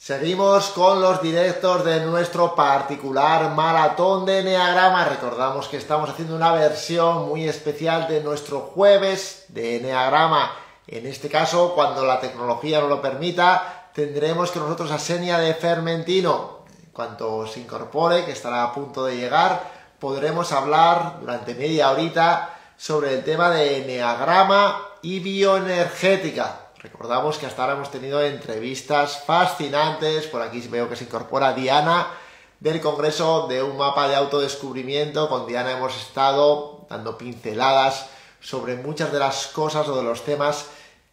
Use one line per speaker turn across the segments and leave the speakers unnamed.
Seguimos con los directos de nuestro particular maratón de Eneagrama. Recordamos que estamos haciendo una versión muy especial de nuestro jueves de Eneagrama. En este caso, cuando la tecnología nos lo permita, tendremos que nosotros a Xenia de Fermentino. En cuanto se incorpore, que estará a punto de llegar, podremos hablar durante media horita sobre el tema de Eneagrama y bioenergética. Recordamos que hasta ahora hemos tenido entrevistas fascinantes. Por aquí veo que se incorpora Diana del Congreso de un mapa de autodescubrimiento. Con Diana hemos estado dando pinceladas sobre muchas de las cosas o de los temas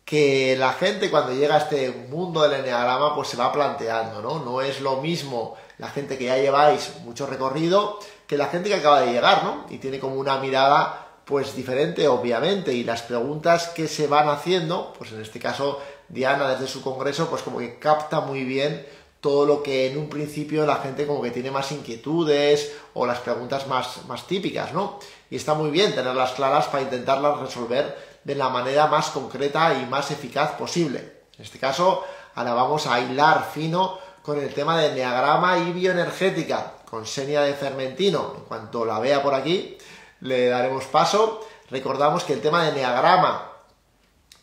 que la gente cuando llega a este mundo del eneagrama pues se va planteando, ¿no? No es lo mismo la gente que ya lleváis mucho recorrido que la gente que acaba de llegar, ¿no? Y tiene como una mirada pues diferente, obviamente, y las preguntas que se van haciendo, pues en este caso Diana desde su congreso, pues como que capta muy bien todo lo que en un principio la gente como que tiene más inquietudes o las preguntas más típicas, ¿no? Y está muy bien tenerlas claras para intentarlas resolver de la manera más concreta y más eficaz posible. En este caso, ahora vamos a hilar fino con el tema de eneagrama y bioenergética, con Xenia de Fermentino. En cuanto la vea por aquí, le daremos paso. Recordamos que el tema de eneagrama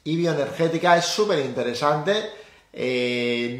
y bioenergética es súper interesante.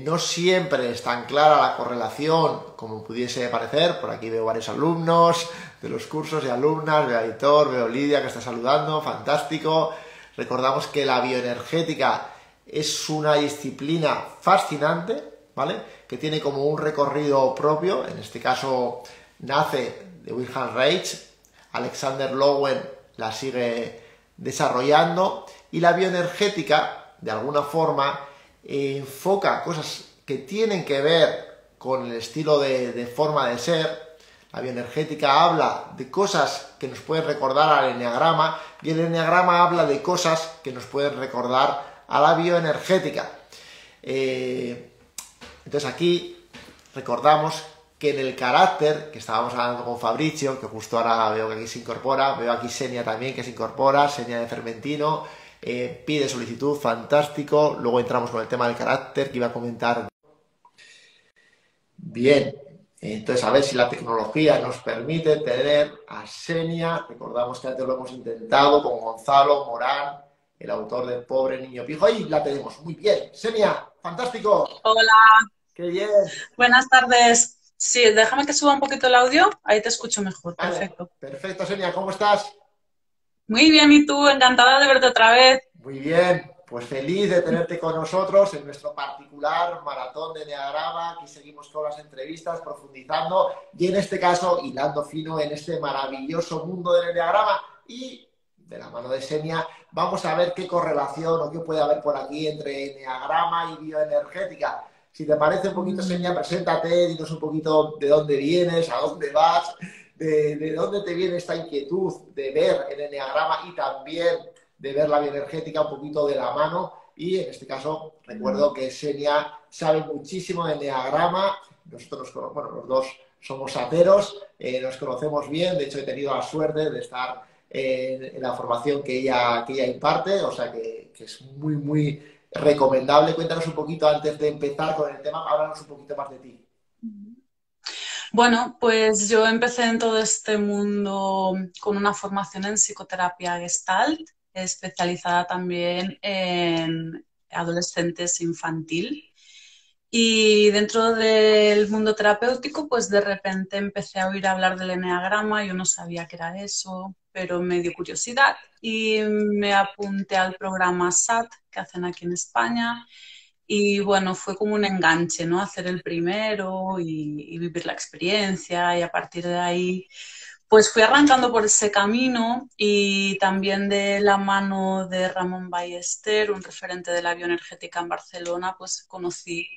No siempre es tan clara la correlación como pudiese parecer. Por aquí veo varios alumnos de los cursos y alumnas. Veo a Aitor, veo a Lidia que está saludando. Fantástico. Recordamos que la bioenergética es una disciplina fascinante, ¿vale? Que tiene como un recorrido propio. En este caso nace de Wilhelm Reich. Alexander Lowen la sigue desarrollando y la bioenergética, de alguna forma, enfoca cosas que tienen que ver con el estilo de forma de ser. La bioenergética habla de cosas que nos pueden recordar al eneagrama y el eneagrama habla de cosas que nos pueden recordar a la bioenergética. Entonces aquí recordamos que en el carácter, que estábamos hablando con Fabrizio, que justo ahora veo que aquí se incorpora, veo aquí Xenia también que se incorpora, Xenia de Fermentino, pide solicitud, fantástico. Luego entramos con el tema del carácter que iba a comentar. Bien, entonces a ver si la tecnología nos permite tener a Xenia. Recordamos que antes lo hemos intentado con Gonzalo Morán, el autor de Pobre Niño Pijo. Ahí la tenemos, muy bien. Xenia, fantástico.
Hola,
Qué bien.
buenas tardes. Sí, déjame que suba un poquito el audio, ahí te escucho mejor,
Vale,
perfecto.
perfecto, Xenia, ¿cómo estás?
Muy bien, ¿y tú? Encantada de verte otra vez.
Muy bien, pues feliz de tenerte con nosotros en nuestro particular maratón de Eneagrama. Aquí seguimos con las entrevistas, profundizando y en este caso hilando fino en este maravilloso mundo del Eneagrama. Y de la mano de Xenia vamos a ver qué correlación o qué puede haber por aquí entre Eneagrama y bioenergética. Si te parece un poquito, Xenia, preséntate, dinos un poquito de dónde vienes, a dónde vas, de dónde te viene esta inquietud de ver el Eneagrama y también de ver la bioenergética un poquito de la mano. Y en este caso recuerdo que Xenia sabe muchísimo de eneagrama. Nosotros, bueno, los dos somos ateros, nos conocemos bien. De hecho, he tenido la suerte de estar en la formación que ella imparte, o sea que es muy recomendable. Cuéntanos un poquito antes de empezar con el tema, háblanos un poquito más de ti.
Bueno, pues yo empecé en todo este mundo con una formación en psicoterapia Gestalt, especializada también en adolescentes infantil. Y dentro del mundo terapéutico, pues de repente empecé a oír hablar del eneagrama, yo no sabía qué era eso, pero me dio curiosidad y me apunté al programa SAT que hacen aquí en España y bueno, fue como un enganche, ¿no? Hacer el primero y vivir la experiencia y a partir de ahí pues fui arrancando por ese camino y también de la mano de Ramón Ballester, un referente de la bioenergética en Barcelona, pues conocí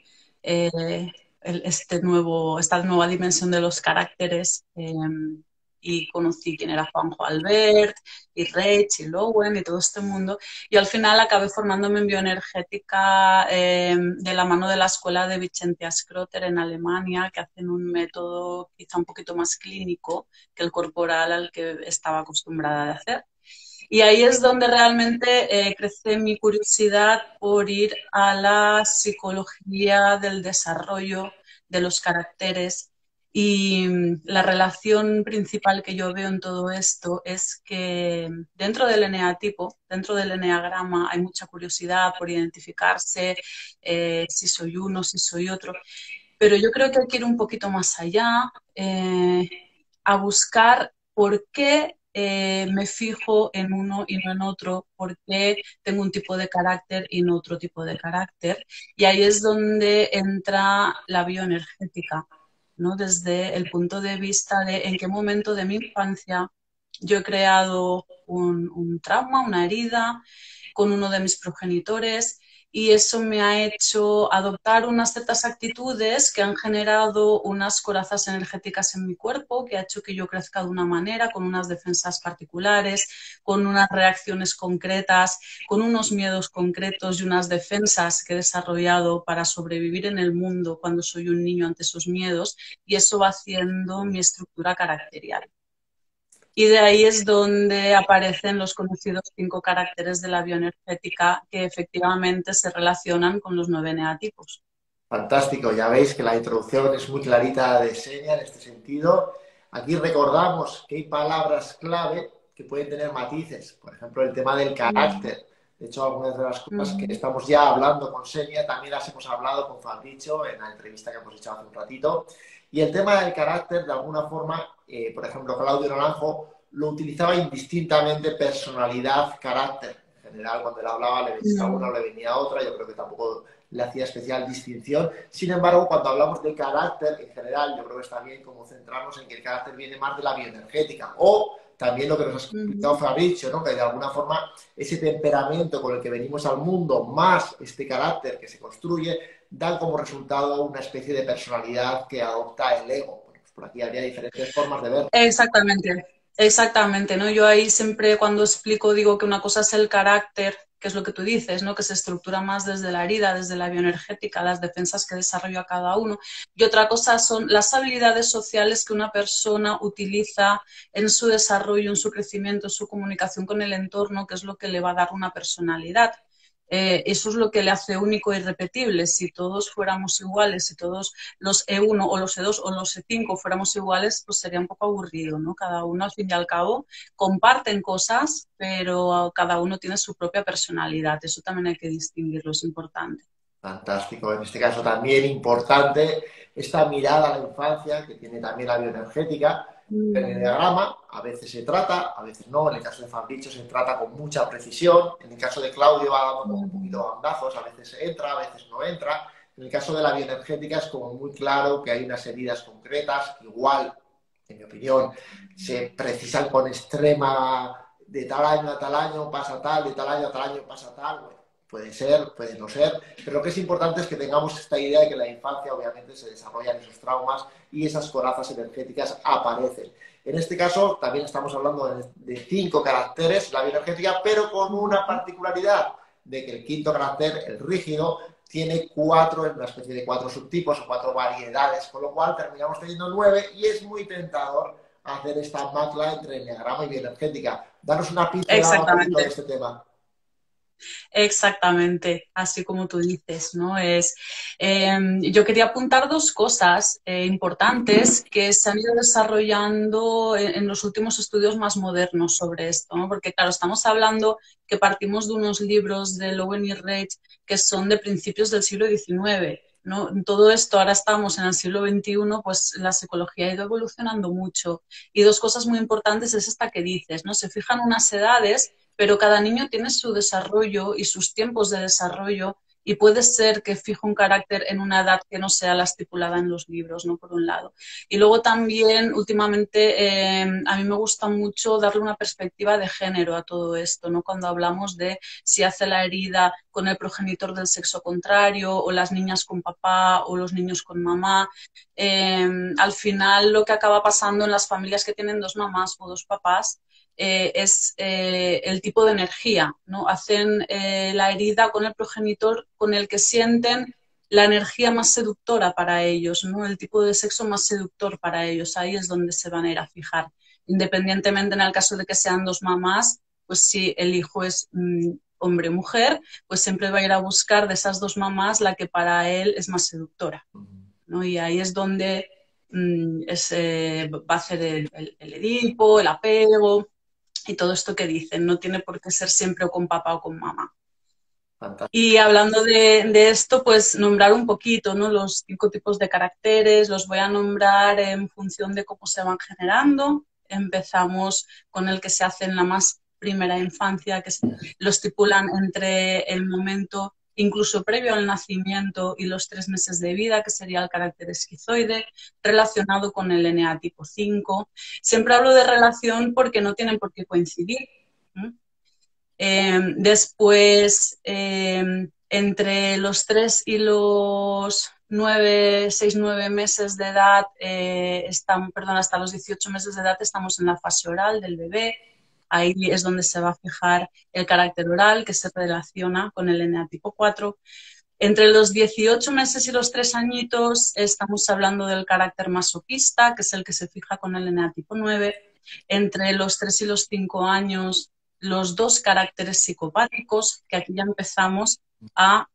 eh, esta nueva dimensión de los caracteres y conocí quién era Juanjo Albert y Reich y Lowen y todo este mundo. Y al final acabé formándome en bioenergética de la mano de la escuela de Vicente Schroeter en Alemania, que hacen un método quizá un poquito más clínico que el corporal al que estaba acostumbrada de hacer. Y ahí es donde realmente crece mi curiosidad por ir a la psicología del desarrollo de los caracteres. Y la relación principal que yo veo en todo esto es que dentro del eneatipo, dentro del eneagrama, hay mucha curiosidad por identificarse, si soy uno, si soy otro. Pero yo creo que hay que ir un poquito más allá, a buscar por qué me fijo en uno y no en otro, por qué tengo un tipo de carácter y no otro tipo de carácter. Y ahí es donde entra la bioenergética, ¿no? Desde el punto de vista de en qué momento de mi infancia yo he creado un trauma, una herida con uno de mis progenitores y eso me ha hecho adoptar unas ciertas actitudes que han generado unas corazas energéticas en mi cuerpo, que ha hecho que yo crezca de una manera, con unas defensas particulares, con unas reacciones concretas, con unos miedos concretos y unas defensas que he desarrollado para sobrevivir en el mundo cuando soy un niño ante esos miedos, y eso va haciendo mi estructura caracterial. Y de ahí es donde aparecen los conocidos 5 caracteres de la bioenergética que efectivamente se relacionan con los 9 eneatipos.
Fantástico, ya veis que la introducción es muy clarita de seña en este sentido. Aquí recordamos que hay palabras clave que pueden tener matices, por ejemplo, el tema del carácter. De hecho, algunas de las cosas que estamos ya hablando con Senia también las hemos hablado con Fabricio en la entrevista que hemos hecho hace un ratito. Y el tema del carácter, de alguna forma, por ejemplo, Claudio Naranjo lo utilizaba indistintamente personalidad, carácter. En general, cuando él hablaba, le venía una o le venía otra. Yo creo que tampoco le hacía especial distinción. Sin embargo, cuando hablamos de carácter en general, yo creo que está bien como centrarnos en que el carácter viene más de la bioenergética o también lo que nos ha explicado Fabricio, ¿no? Que de alguna forma ese temperamento con el que venimos al mundo más este carácter que se construye dan como resultado una especie de personalidad que adopta el ego. Bueno, pues por aquí habría diferentes formas de verlo.
Exactamente, exactamente, ¿no? Yo ahí siempre cuando explico digo que una cosa es el carácter, que es lo que tú dices, ¿no? Que se estructura más desde la herida, desde la bioenergética, las defensas que desarrolla cada uno. Y otra cosa son las habilidades sociales que una persona utiliza en su desarrollo, en su crecimiento, en su comunicación con el entorno, que es lo que le va a dar una personalidad. Eso es lo que le hace único e irrepetible. Si todos fuéramos iguales, si todos los E1 o los E2 o los E5 fuéramos iguales, pues sería un poco aburrido, ¿no? Cada uno, al fin y al cabo, comparten cosas, pero cada uno tiene su propia personalidad. Eso también hay que distinguirlo, es importante.
Fantástico. En este caso también importante esta mirada a la infancia que tiene también la bioenergética. En el diagrama a veces se trata, a veces no. En el caso de Fabricio se trata con mucha precisión. En el caso de Claudio va dando como un poquito de bandazos. A veces entra, a veces no entra. En el caso de la bioenergética es como muy claro que hay unas heridas concretas que igual, en mi opinión, se precisan con extrema de tal año a tal año pasa tal, de tal año a tal año pasa tal. Bueno, puede ser, puede no ser, pero lo que es importante es que tengamos esta idea de que en la infancia obviamente se desarrollan esos traumas y esas corazas energéticas aparecen. En este caso también estamos hablando de 5 caracteres, la bioenergética, pero con una particularidad de que el quinto carácter, el rígido, tiene 4, en una especie de 4 subtipos o 4 variedades, con lo cual terminamos teniendo 9 y es muy tentador hacer esta mezcla entre enneagrama y bioenergética. Danos una pincelada un poquito de
Exactamente.
este tema.
Exactamente, así como tú dices, ¿no? Yo quería apuntar 2 cosas importantes que se han ido desarrollando en los últimos estudios más modernos sobre esto, ¿no? Porque, claro, estamos hablando que partimos de unos libros de Lowen y Reich que son de principios del siglo XIX, ¿no? Todo esto, ahora estamos en el siglo XXI, pues la psicología ha ido evolucionando mucho. Y 2 cosas muy importantes es esta que dices, ¿no? Se fijan unas edades, pero cada niño tiene su desarrollo y sus tiempos de desarrollo y puede ser que fije un carácter en una edad que no sea la estipulada en los libros, ¿no? Por un lado. Y luego también, últimamente, a mí me gusta mucho darle una perspectiva de género a todo esto, ¿no? Cuando hablamos de si hace la herida con el progenitor del sexo contrario o las niñas con papá o los niños con mamá. Al final, lo que acaba pasando en las familias que tienen 2 mamás o 2 papás es el tipo de energía, ¿no? Hacen la herida con el progenitor con el que sienten la energía más seductora para ellos, ¿no? El tipo de sexo más seductor para ellos. Ahí es donde se van a ir a fijar. Independientemente en el caso de que sean 2 mamás, pues si el hijo es hombre o mujer, pues siempre va a ir a buscar de esas dos mamás la que para él es más seductora, ¿no? Y ahí es donde va a hacer el Edipo, el apego y todo esto que dicen. No tiene por qué ser siempre o con papá o con mamá.
Fantástico.
Y hablando de esto, pues nombrar un poquito, ¿no? Los 5 tipos de caracteres, los voy a nombrar en función de cómo se van generando. Empezamos con el que se hace en la más primera infancia, que lo estipulan entre el momento incluso previo al nacimiento y los 3 meses de vida, que sería el carácter esquizoide, relacionado con el NA tipo 5. Siempre hablo de relación porque no tienen por qué coincidir. Después, entre los 3 y los 6, 9 meses de edad, hasta los 18 meses de edad estamos en la fase oral del bebé. Ahí es donde se va a fijar el carácter oral que se relaciona con el NA tipo 4. Entre los 18 meses y los 3 añitos estamos hablando del carácter masoquista, que es el que se fija con el NA tipo 9. Entre los 3 y los 5 años, los 2 caracteres psicopáticos, que aquí ya empezamos a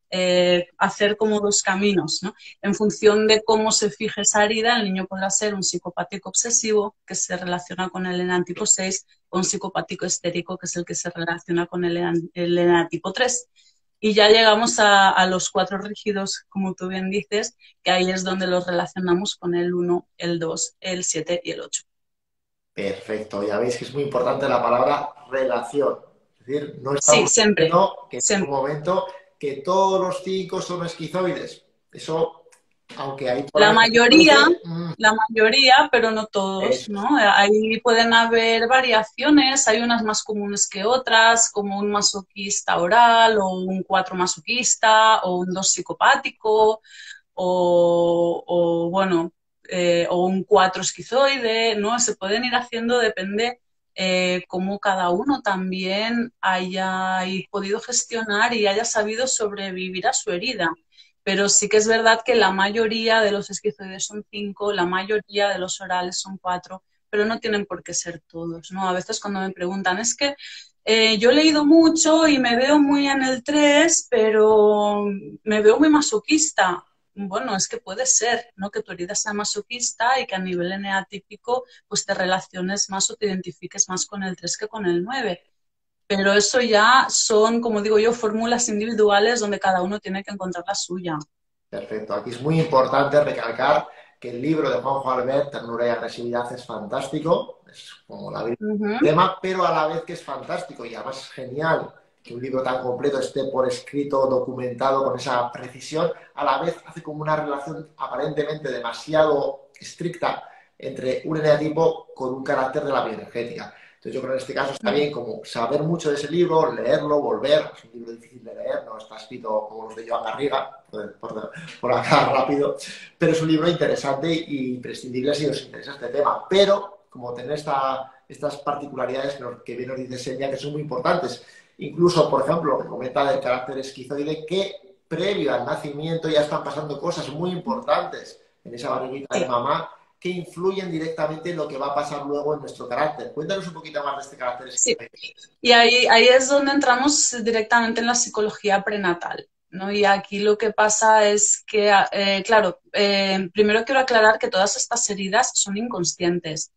hacer como 2 caminos, ¿no? En función de cómo se fije esa herida, el niño podrá ser un psicopático obsesivo, que se relaciona con el ENA tipo 6, o un psicopático histérico, que es el que se relaciona con el ENA tipo 3. Y ya llegamos a los 4 rígidos, como tú bien dices, que ahí es donde los relacionamos con el 1, el 2, el 7 y el 8.
Perfecto, ya veis que es muy importante la palabra relación. Es decir, no
Sí,
estamos
siempre,
diciendo que en ningún
siempre.
momento que todos los 5 son esquizoides. Eso, aunque hay por
La
ahí gente que lo
mayoría,
dice,
la mayoría, pero no todos,
eso es.
¿no? Ahí pueden haber variaciones, hay unas más comunes que otras, como un masoquista oral, o un 4 masoquista, o un 2 psicopático, bueno, o un 4 esquizoide, ¿no? Se pueden ir haciendo, depende cómo cada uno también haya podido gestionar y haya sabido sobrevivir a su herida. Pero sí que es verdad que la mayoría de los esquizoides son 5, la mayoría de los orales son 4, pero no tienen por qué ser todos, ¿no? A veces cuando me preguntan, es que yo he leído mucho y me veo muy en el 3, pero me veo muy masoquista. Bueno, es que puede ser, ¿no? Que tu herida sea masoquista y que a nivel NA típico pues te relaciones más o te identifiques más con el 3 que con el 9. Pero eso ya son, como digo yo, fórmulas individuales donde cada uno tiene que encontrar la suya.
Perfecto. Aquí es muy importante recalcar que el libro de Juanjo Albert, Ternura y Agresividad, es fantástico. Es como la Biblia
Uh-huh.
del tema, pero a la vez que es fantástico y además es genial que un libro tan completo esté por escrito, documentado con esa precisión, a la vez hace como una relación aparentemente demasiado estricta entre un eneatipo con un carácter de la bioenergética. Entonces yo creo que en este caso está bien como saber mucho de ese libro, leerlo, volver. Es un libro difícil de leer, no está escrito como los de Joan Garriga, por acá rápido, pero es un libro interesante e imprescindible si os interesa este tema. Pero como tener estas particularidades que bien nos dice Senia, que son muy importantes. Incluso, por ejemplo, lo que comenta del carácter esquizoide, que previo al nacimiento ya están pasando cosas muy importantes en esa barriguita de
Sí.
mamá que influyen directamente en lo que va a pasar luego en nuestro carácter. Cuéntanos un poquito más de este carácter
Sí,
esquizoide.
y ahí es donde entramos directamente en la psicología prenatal, ¿no? Y aquí lo que pasa es que, claro, primero quiero aclarar que todas estas heridas son inconscientes.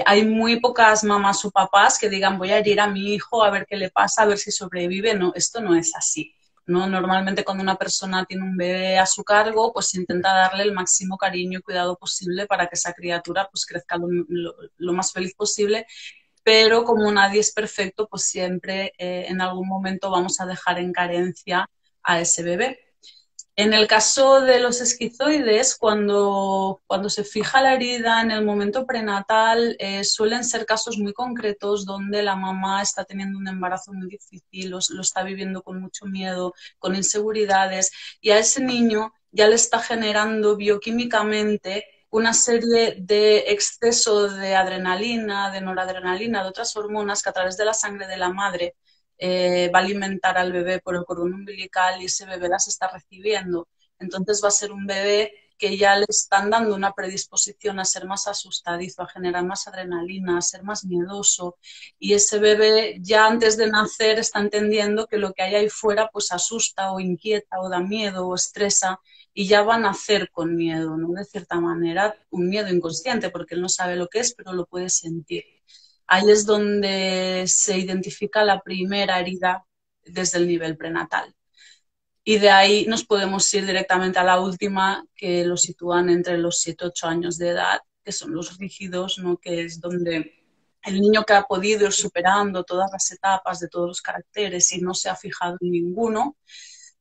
Hay muy pocas mamás o papás que digan voy a herir a mi hijo a ver qué le pasa, a ver si sobrevive. No, esto no es así, ¿no? Normalmente cuando una persona tiene un bebé a su cargo, pues intenta darle el máximo cariño y cuidado posible para que esa criatura pues crezca lo más feliz posible, pero como nadie es perfecto, pues siempre en algún momento vamos a dejar en carencia a ese bebé. En el caso de los esquizoides, cuando se fija la herida en el momento prenatal, suelen ser casos muy concretos donde la mamá está teniendo un embarazo muy difícil, lo está viviendo con mucho miedo, con inseguridades, y a ese niño ya le está generando bioquímicamente una serie de exceso de adrenalina, de noradrenalina, de otras hormonas que a través de la sangre de la madre va a alimentar al bebé por el cordón umbilical y ese bebé las está recibiendo. Entonces va a ser un bebé que ya le están dando una predisposición a ser más asustadizo, a generar más adrenalina, a ser más miedoso, y ese bebé ya antes de nacer está entendiendo que lo que hay ahí fuera pues asusta o inquieta o da miedo o estresa, y ya va a nacer con miedo, ¿no? De cierta manera, un miedo inconsciente, porque él no sabe lo que es, pero lo puede sentir. Ahí es donde se identifica la primera herida desde el nivel prenatal. Y de ahí nos podemos ir directamente a la última, que lo sitúan entre los 7-8 años de edad, que son los rígidos, ¿no? Que es donde el niño que ha podido ir superando todas las etapas de todos los caracteres y no se ha fijado en ninguno,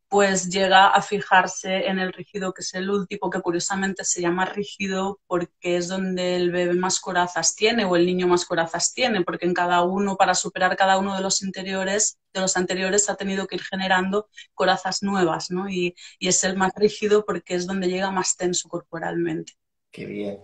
pues llega a fijarse en el rígido, que es el último, que curiosamente se llama rígido porque es donde el bebé más corazas tiene o el niño más corazas tiene, porque en cada uno, para superar cada uno de los anteriores, ha tenido que ir generando corazas nuevas, ¿no? Y es el más rígido porque es donde llega más tenso corporalmente.
Qué bien.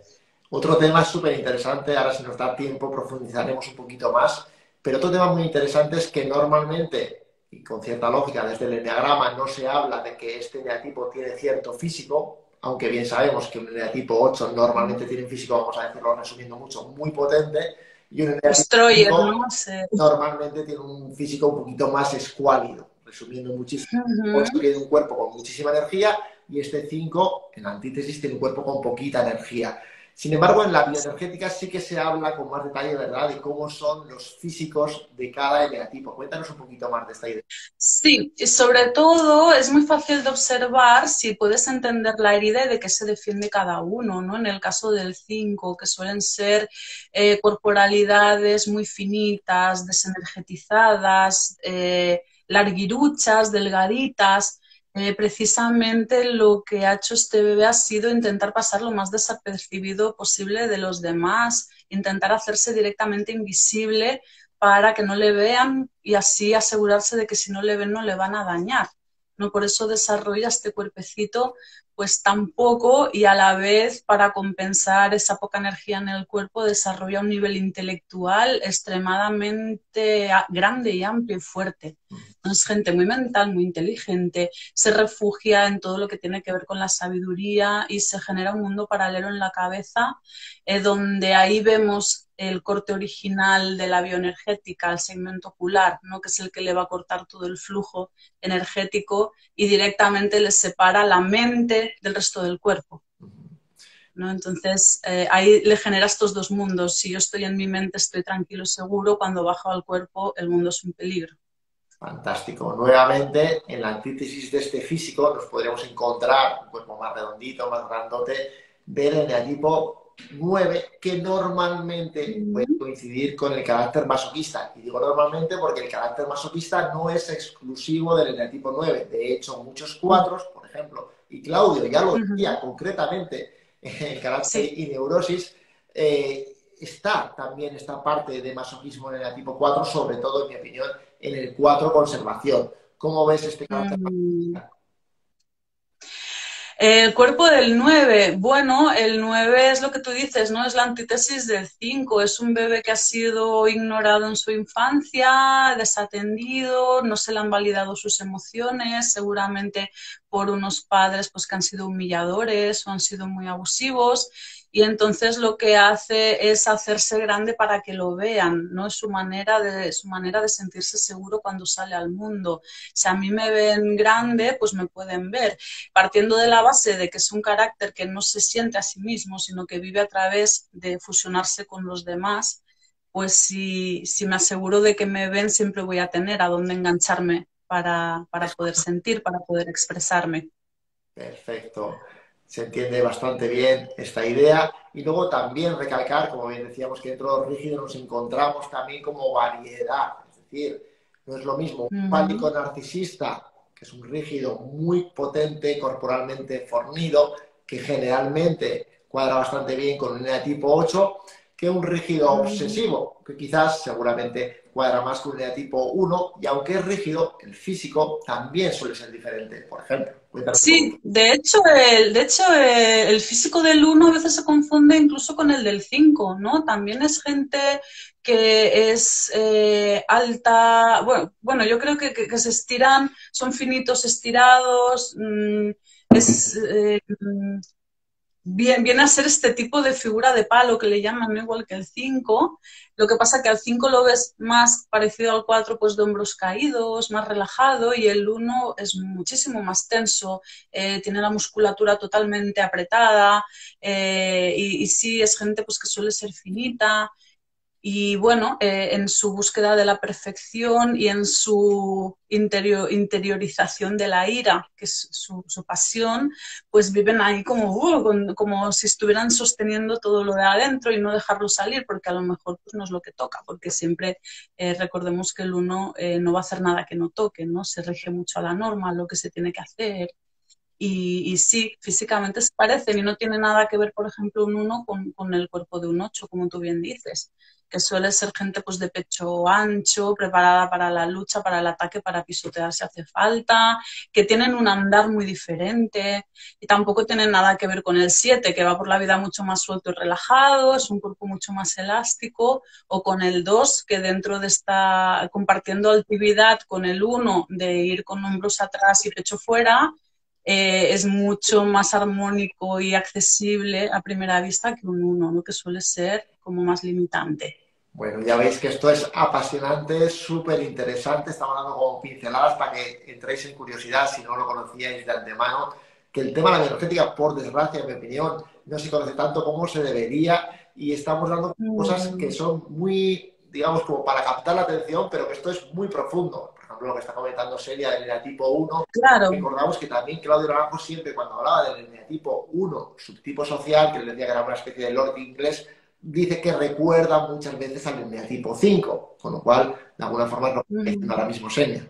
Otro tema súper interesante, ahora si nos da tiempo profundizaremos un poquito más, pero otro tema muy interesante es que normalmente, y con cierta lógica, desde el eneagrama no se habla de que este eneatipo tiene cierto físico, aunque bien sabemos que un eneatipo 8 normalmente tiene un físico, vamos a decirlo resumiendo mucho, muy potente, y un eneatipo
Destroyer,
5
¿no?
normalmente tiene un físico un poquito más escuálido, resumiendo muchísimo. 8 tiene un cuerpo con muchísima energía y este 5, en antítesis, tiene un cuerpo con poquita energía. Sin embargo, en la bioenergética sí que se habla con más detalle, ¿verdad?, de cómo son los físicos de cada eneatipo. Cuéntanos un poquito más de esta idea.
Sí, y sobre todo es muy fácil de observar si puedes entender la herida y de qué se defiende cada uno, ¿no? En el caso del 5, que suelen ser corporalidades muy finitas, desenergetizadas, larguiruchas, delgaditas. Precisamente lo que ha hecho este bebé ha sido intentar pasar lo más desapercibido posible de los demás, intentar hacerse directamente invisible para que no le vean y así asegurarse de que si no le ven no le van a dañar, ¿no? Por eso desarrolla este cuerpecito pues tan poco, y a la vez, para compensar esa poca energía en el cuerpo, desarrolla un nivel intelectual extremadamente grande y amplio y fuerte. Es gente muy mental, muy inteligente, se refugia en todo lo que tiene que ver con la sabiduría y se genera un mundo paralelo en la cabeza, donde ahí vemos el corte original de la bioenergética, el segmento ocular, ¿no? Que es el que le va a cortar todo el flujo energético y directamente le separa la mente del resto del cuerpo, ¿no? Entonces, ahí le genera estos dos mundos. Si yo estoy en mi mente, estoy tranquilo, seguro; cuando bajo al cuerpo, el mundo es un peligro.
Fantástico. Nuevamente, en la antítesis de este físico nos podremos encontrar un cuerpo más redondito, más grandote, del eneatipo 9, que normalmente puede coincidir con el carácter masoquista. Y digo normalmente porque el carácter masoquista no es exclusivo del eneatipo 9. De hecho, muchos cuatros, por ejemplo, y Claudio ya lo decía concretamente en el carácter
Sí.
y neurosis, está también esta parte de masoquismo en el eneatipo 4, sobre todo, en mi opinión, en el 4 conservación. ¿Cómo ves este carácter?
El cuerpo del 9, bueno, el 9 es lo que tú dices, ¿no? Es la antítesis del 5, es un bebé que ha sido ignorado en su infancia, desatendido, no se le han validado sus emociones, seguramente por unos padres pues que han sido humilladores o han sido muy abusivos, y entonces lo que hace es hacerse grande para que lo vean, ¿no? Es su manera de sentirse seguro cuando sale al mundo. Si a mí me ven grande, pues me pueden ver. Partiendo de la base de que es un carácter que no se siente a sí mismo, sino que vive a través de fusionarse con los demás, pues si me aseguro de que me ven, siempre voy a tener a dónde engancharme para poder sentir, para poder expresarme.
Perfecto. Se entiende bastante bien esta idea. Y luego también recalcar, como bien decíamos, que dentro de los rígidos nos encontramos también como variedad. Es decir, no es lo mismo un fálico narcisista, que es un rígido muy potente, corporalmente fornido, que generalmente cuadra bastante bien con un eneatipo 8, que un rígido obsesivo, que quizás seguramente cuadra más con un eneatipo 1, y aunque es rígido, el físico también suele ser diferente. Por ejemplo, cuéntanos un poquito.
Sí, el físico del 1 a veces se confunde incluso con el del 5, ¿no? También es gente que es alta, bueno, yo creo que se estiran, son finitos estirados, es viene a ser este tipo de figura de palo que le llaman, ¿no? Igual que el 5. Lo que pasa que al 5 lo ves más parecido al 4, pues de hombros caídos, más relajado, y el 1 es muchísimo más tenso, tiene la musculatura totalmente apretada, y sí, es gente pues que suele ser finita, y bueno, en su búsqueda de la perfección y en su interiorización de la ira, que es su pasión, pues viven ahí como si estuvieran sosteniendo todo lo de adentro y no dejarlo salir, porque a lo mejor pues, no es lo que toca, porque siempre recordemos que el uno no va a hacer nada que no toque, ¿no? Se rige mucho a la norma, a lo que se tiene que hacer. Y sí, físicamente se parecen y no tiene nada que ver, por ejemplo, un uno con el cuerpo de un 8, como tú bien dices, que suele ser gente pues de pecho ancho, preparada para la lucha, para el ataque, para pisotear si hace falta, que tienen un andar muy diferente y tampoco tienen nada que ver con el 7, que va por la vida mucho más suelto y relajado, es un cuerpo mucho más elástico, o con el 2, que dentro de esta, compartiendo actividad con el uno de ir con hombros atrás y pecho fuera, es mucho más armónico y accesible a primera vista que un uno, ¿no? Que suele ser como más limitante.
Bueno, ya veis que esto es apasionante, súper interesante. Estamos dando como pinceladas para que entréis en curiosidad si no lo conocíais de antemano. Que el tema de la bioenergética, por desgracia, en mi opinión, no se conoce tanto como se debería y estamos dando cosas que
Mm,
son muy, digamos, como para captar la atención, pero que esto es muy profundo. Por ejemplo, lo que está comentando Celia del eneatipo 1.
claro.
Recordamos que también Claudio Naranjo siempre cuando hablaba del eneatipo 1, subtipo social, que le decía que era una especie de Lord inglés, dice que recuerda muchas veces al eneatipo 5, con lo cual, de alguna forma, lo que está diciendo
Mm.
ahora mismo Seña.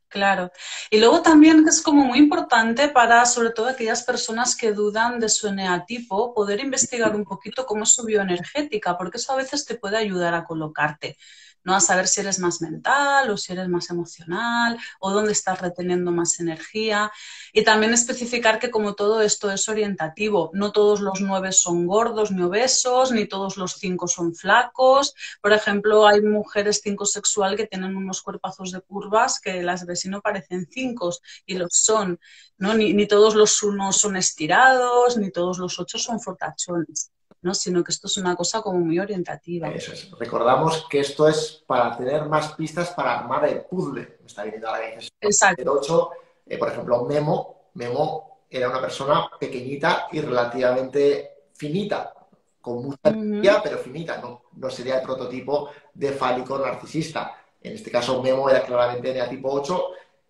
Claro. Y luego también es como muy importante para, sobre todo, aquellas personas que dudan de su eneatipo, poder investigar un poquito cómo es su bioenergética, porque eso a veces te puede ayudar a colocarte, ¿no? A saber si eres más mental o si eres más emocional o dónde estás reteniendo más energía. Y también especificar que como todo esto es orientativo, no todos los 9 son gordos ni obesos, ni todos los 5 son flacos. Por ejemplo, hay mujeres 5 sexual que tienen unos cuerpazos de curvas que las ves y no parecen 5 y los son, ¿no? Ni todos los 1 son estirados, ni todos los 8 son fortachones, ¿no? Sino que esto es una cosa como muy orientativa.
Eso es. Recordamos que esto es para tener más pistas para armar el puzzle. Me está viniendo a la cabeza el
Exacto.
8. Por ejemplo, Memo era una persona pequeñita y relativamente finita, con mucha
Uh-huh.
energía, pero finita. No, no sería el prototipo de fálico narcisista. En este caso, Memo era claramente de tipo 8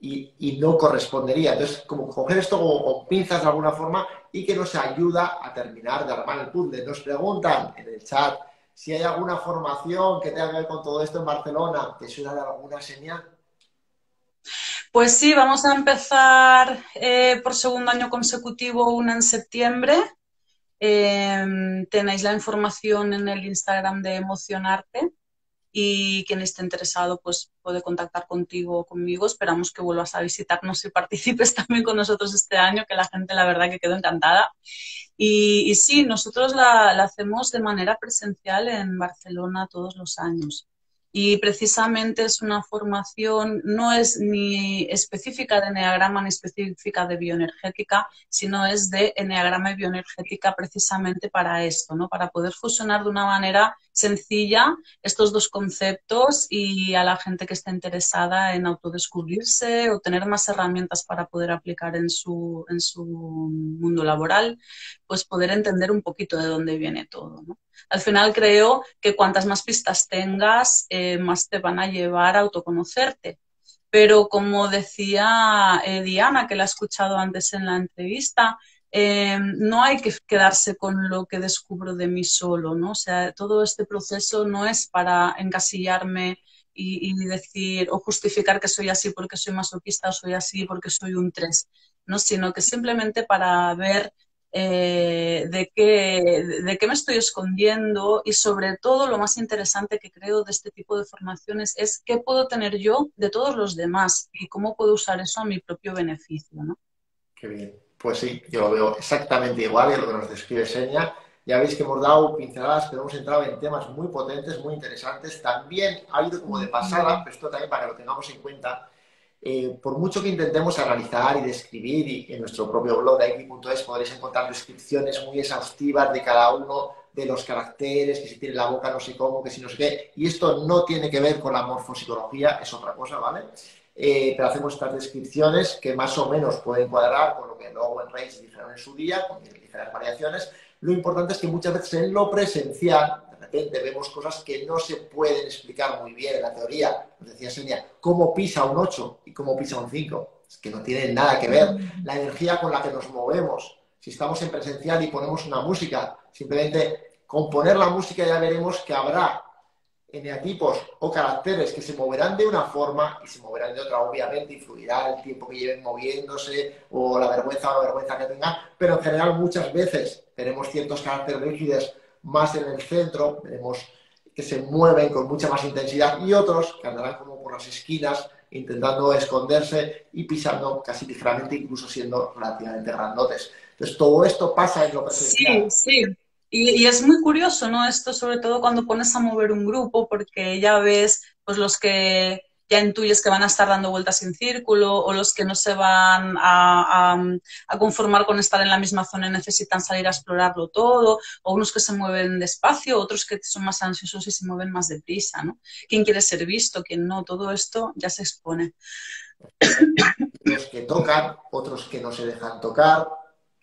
y no correspondería. Entonces, como coger esto como con pinzas de alguna forma y que nos ayuda a terminar de armar el puzzle. Nos preguntan en el chat si hay alguna formación que tenga que ver con todo esto en Barcelona. ¿Te suena de alguna señal?
Pues sí, vamos a empezar por segundo año consecutivo una en septiembre. Tenéis la información en el Instagram de Emocionarte. Y quien esté interesado pues puede contactar contigo o conmigo. Esperamos que vuelvas a visitarnos y participes también con nosotros este año, que la gente la verdad que quedó encantada. Y sí, nosotros la hacemos de manera presencial en Barcelona todos los años. Y precisamente es una formación, no es ni específica de eneagrama ni específica de bioenergética, sino es de eneagrama y bioenergética precisamente para esto, ¿no? Para poder fusionar de una manera sencilla estos dos conceptos y a la gente que esté interesada en autodescubrirse o tener más herramientas para poder aplicar en su mundo laboral, pues poder entender un poquito de dónde viene todo, ¿no? Al final creo que cuantas más pistas tengas, más te van a llevar a autoconocerte. Pero como decía Diana, que la he escuchado antes en la entrevista, no hay que quedarse con lo que descubro de mí solo, ¿no? O sea, todo este proceso no es para encasillarme y decir o justificar que soy así porque soy masoquista o soy así porque soy un 3, ¿no? Sino que simplemente para ver de qué me estoy escondiendo y sobre todo lo más interesante que creo de este tipo de formaciones es qué puedo tener yo de todos los demás y cómo puedo usar eso a mi propio beneficio, ¿no?
Qué bien. Pues sí, yo lo veo exactamente igual y lo que nos describe Seña. Ya veis que hemos dado pinceladas, pero hemos entrado en temas muy potentes, muy interesantes. También ha ido como de pasada, pero esto también para que lo tengamos en cuenta. Por mucho que intentemos analizar y describir, y en nuestro propio blog de X.es podréis encontrar descripciones muy exhaustivas de cada uno de los caracteres, que si tiene la boca no sé cómo, que si no sé qué, y esto no tiene que ver con la morfopsicología, es otra cosa, ¿vale? Pero hacemos estas descripciones que más o menos pueden cuadrar con lo que Lowen Reis dijeron en su día, con ligeras variaciones. Lo importante es que muchas veces en lo presencial, de repente vemos cosas que no se pueden explicar muy bien en la teoría. Nos decía Senia, ¿cómo pisa un 8 y cómo pisa un 5? Es que no tienen nada que ver. La energía con la que nos movemos. Si estamos en presencial y ponemos una música, simplemente con poner la música ya veremos que habrá eneatipos o caracteres que se moverán de una forma y se moverán de otra. Obviamente influirá el tiempo que lleven moviéndose o la vergüenza o la vergüenza que tengan, pero en general muchas veces tenemos ciertos caracteres rígidos más en el centro, veremos que se mueven con mucha más intensidad y otros que andarán como por las esquinas intentando esconderse y pisando casi ligeramente, incluso siendo relativamente grandotes. Entonces todo esto pasa en lo
Sí,
presencial.
sí. Y es muy curioso, ¿no? Esto sobre todo cuando pones a mover un grupo, porque ya ves, pues los que ya intuyes que van a estar dando vueltas en círculo o los que no se van a conformar con estar en la misma zona y necesitan salir a explorarlo todo, o unos que se mueven despacio, otros que son más ansiosos y se mueven más deprisa, ¿no? ¿Quién quiere ser visto? ¿Quién no? Todo esto ya se expone.
Los que tocan, otros que no se dejan tocar,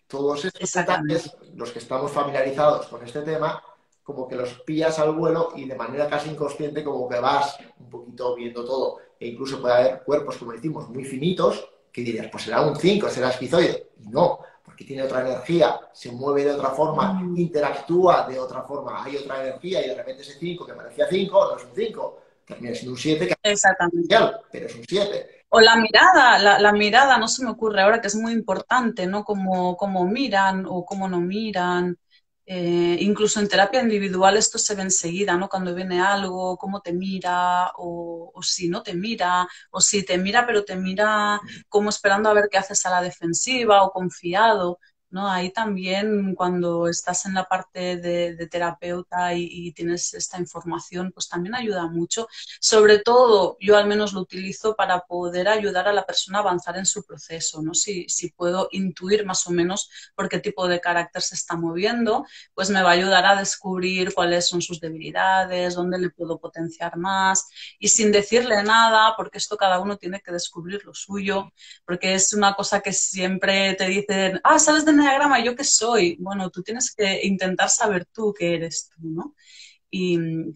todos estos
Exactamente.
detalles, los que estamos familiarizados con este tema, como que los pillas al vuelo y de manera casi inconsciente como que vas un poquito viendo todo. E incluso puede haber cuerpos, como decimos, muy finitos, que dirías, pues será un 5 será esquizoide. Y no, porque tiene otra energía, se mueve de otra forma,
Mm.
interactúa de otra forma, hay otra energía y de repente ese 5 que parecía 5 no es un 5 termina siendo un 7 que es
Exactamente.
especial, pero es un 7.
O la mirada, la mirada, no se me ocurre ahora que es muy importante, ¿no? Cómo miran o cómo no miran. Incluso en terapia individual esto se ve enseguida, ¿no? Cuando viene algo, cómo te mira, o si no te mira, o si te mira, pero te mira como esperando a ver qué haces a la defensiva o confiado, ¿no? Ahí también cuando estás en la parte de terapeuta y tienes esta información, pues también ayuda mucho. Sobre todo, yo al menos lo utilizo para poder ayudar a la persona a avanzar en su proceso, ¿no? Si puedo intuir más o menos por qué tipo de carácter se está moviendo, pues me va a ayudar a descubrir cuáles son sus debilidades, dónde le puedo potenciar más y sin decirle nada, porque esto cada uno tiene que descubrir lo suyo, porque es una cosa que siempre te dicen, ah, ¿sabes de enneagrama? ¿Yo qué soy? Bueno, tú tienes que intentar saber tú qué eres tú, ¿no?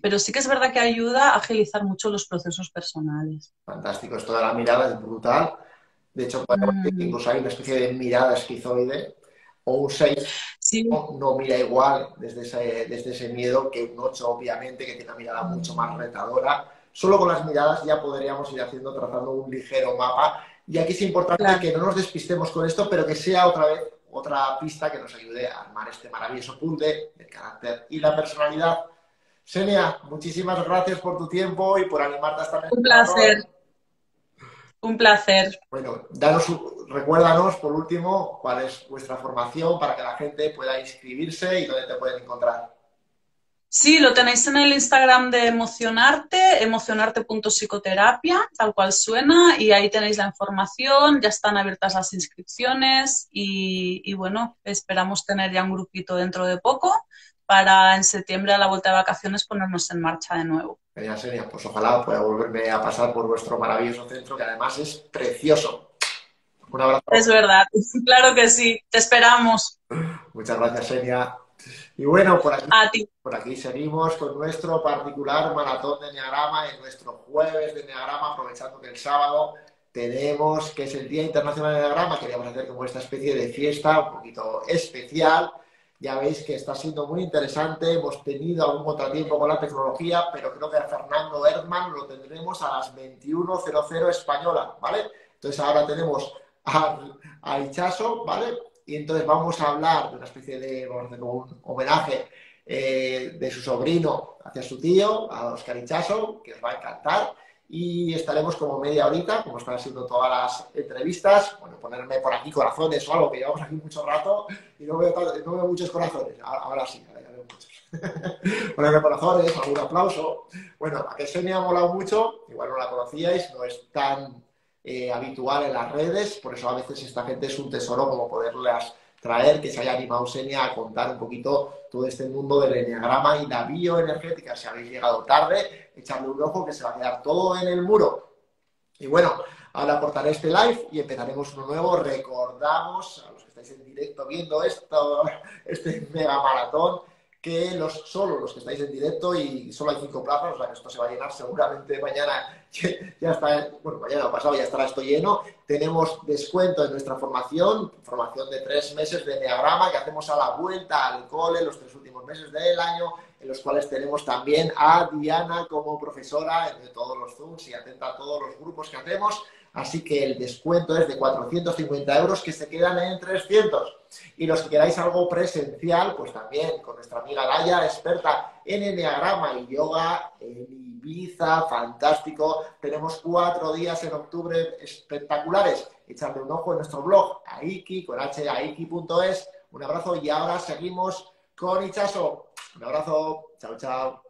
Pero sí que es verdad que ayuda a agilizar mucho los procesos personales.
Fantástico, esto de la mirada es brutal. De hecho, podemos decir que
Mm,
incluso hay una especie de mirada esquizoide o un 6
sí,
no mira igual desde ese miedo que un 8 obviamente, que tiene una mirada mucho más retadora. Solo con las miradas ya podríamos ir haciendo, trazando un ligero mapa. Y aquí es importante
claro.
que no nos despistemos con esto, pero que sea otra vez otra pista que nos ayude a armar este maravilloso puzzle del carácter y la personalidad. Senia, muchísimas gracias por tu tiempo y por animarte a estar en el
Un placer,
maratón.
un placer.
Bueno, recuérdanos por último cuál es vuestra formación para que la gente pueda inscribirse y dónde te pueden encontrar.
Sí, lo tenéis en el Instagram de Emocionarte, emocionarte.psicoterapia, tal cual suena, y ahí tenéis la información, ya están abiertas las inscripciones y bueno, esperamos tener ya un grupito dentro de poco para en septiembre a la vuelta de vacaciones ponernos en marcha de nuevo.
Genial, Senia, pues ojalá pueda volverme a pasar por vuestro maravilloso centro que además es precioso. Un
Es
abrazo.
verdad, claro que sí, te esperamos
Muchas gracias, Senia. Y bueno,
a ti.
por aquí seguimos con nuestro particular maratón de Enneagrama en nuestro jueves de Enneagrama, aprovechando que el sábado tenemos, que es el Día Internacional de Enneagrama, queríamos hacer como esta especie de fiesta un poquito especial. Ya veis que está siendo muy interesante, hemos tenido algún contratiempo con la tecnología, pero creo que a Fernando Erdmann lo tendremos a las 21:00 española, ¿vale? Entonces ahora tenemos a Ichazo, ¿vale? Y entonces vamos a hablar de una especie de, vamos a hacer como un homenaje de su sobrino hacia su tío, a Oscar Ichazo, que os va a encantar. Y estaremos como media horita, como están siendo todas las entrevistas. Bueno, ponerme por aquí corazones o algo, que llevamos aquí mucho rato y no veo muchos corazones. Ahora sí, ahora ya veo muchos. Ponerme corazones, algún aplauso. Bueno, a que Xenia ha molado mucho, igual no la conocíais, no es tan habitual en las redes, por eso a veces esta gente es un tesoro como poderlas traer, que se haya animado Xenia a contar un poquito todo este mundo del eneagrama y la bioenergética. Si habéis llegado tarde, echadle un ojo que se va a quedar todo en el muro. Y bueno, ahora cortaré este live y empezaremos uno nuevo. Recordamos a los que estáis en directo viendo este mega maratón, que solo los que estáis en directo, y solo hay 5 plazas, o sea que esto se va a llenar seguramente mañana, ya está, bueno, mañana o pasado ya estará esto lleno. Tenemos descuento en nuestra formación de 3 meses de eneagrama que hacemos a la vuelta al cole, los 3 últimos meses del año, en los cuales tenemos también a Diana como profesora de todos los Zooms y atenta a todos los grupos que hacemos. Así que el descuento es de 450 euros que se quedan en 300. Y los que queráis algo presencial, pues también con nuestra amiga Laia, experta en eneagrama y yoga en Ibiza, fantástico. Tenemos 4 días en octubre espectaculares. Echadle un ojo en nuestro blog, Aiki, con h, aiki.es. Un abrazo y ahora seguimos con Itxaso. Un abrazo. Chao, chao.